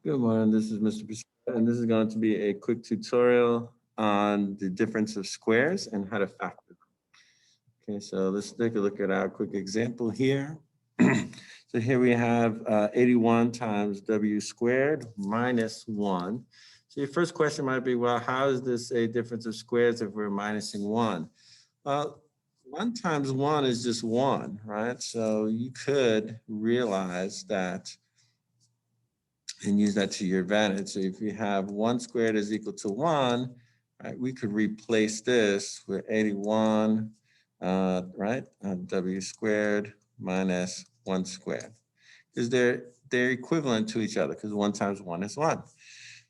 Good morning, this is Mr. Prasad, and this is going to be a quick tutorial on the difference of squares and how to factor them. Okay, so let's take a look at our quick example here. So here we have 81 times w squared minus 1. So your first question might be, well, how is this a difference of squares if we're minusing 1? Well, 1 times 1 is just 1, right? So you could realize that and use that to your advantage. So if you have 1 squared is equal to 1, right, we could replace this with 81, w squared minus 1 squared. Because they're equivalent to each other, because 1 times 1 is 1.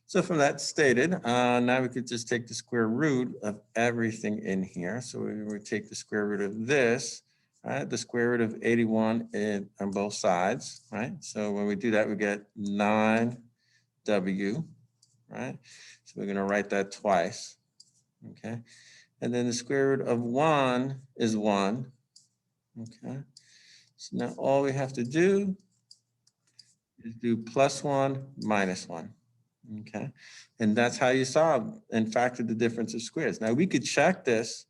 So from that stated, now we could just take the square root of everything in here. So we would take the square root of this, right? The square root of 81 on both sides, right? So when we do that, we get 9w, right? So we're going to write that twice, okay? And then the square root of 1 is 1, okay? So now all we have to do is do plus 1 minus 1. Okay, and that's how you solve and factor the difference of squares. Now we could check this,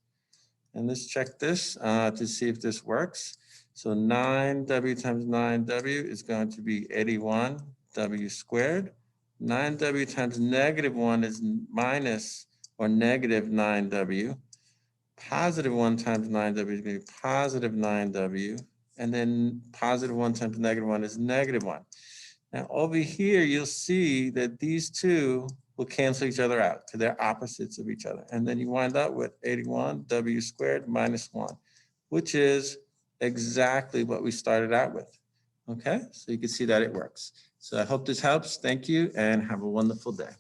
and let's check this to see if this works. So 9w times 9w is going to be 81w squared. 9w times negative 1 is minus or negative 9w. Positive 1 times 9w is going to be positive 9w. And then positive 1 times negative 1 is negative 1. Now over here, you'll see that these two will cancel each other out because they're opposites of each other. And then you wind up with 81w squared minus 1, which is exactly what we started out with. Okay, so you can see that it works. So I hope this helps. Thank you and have a wonderful day.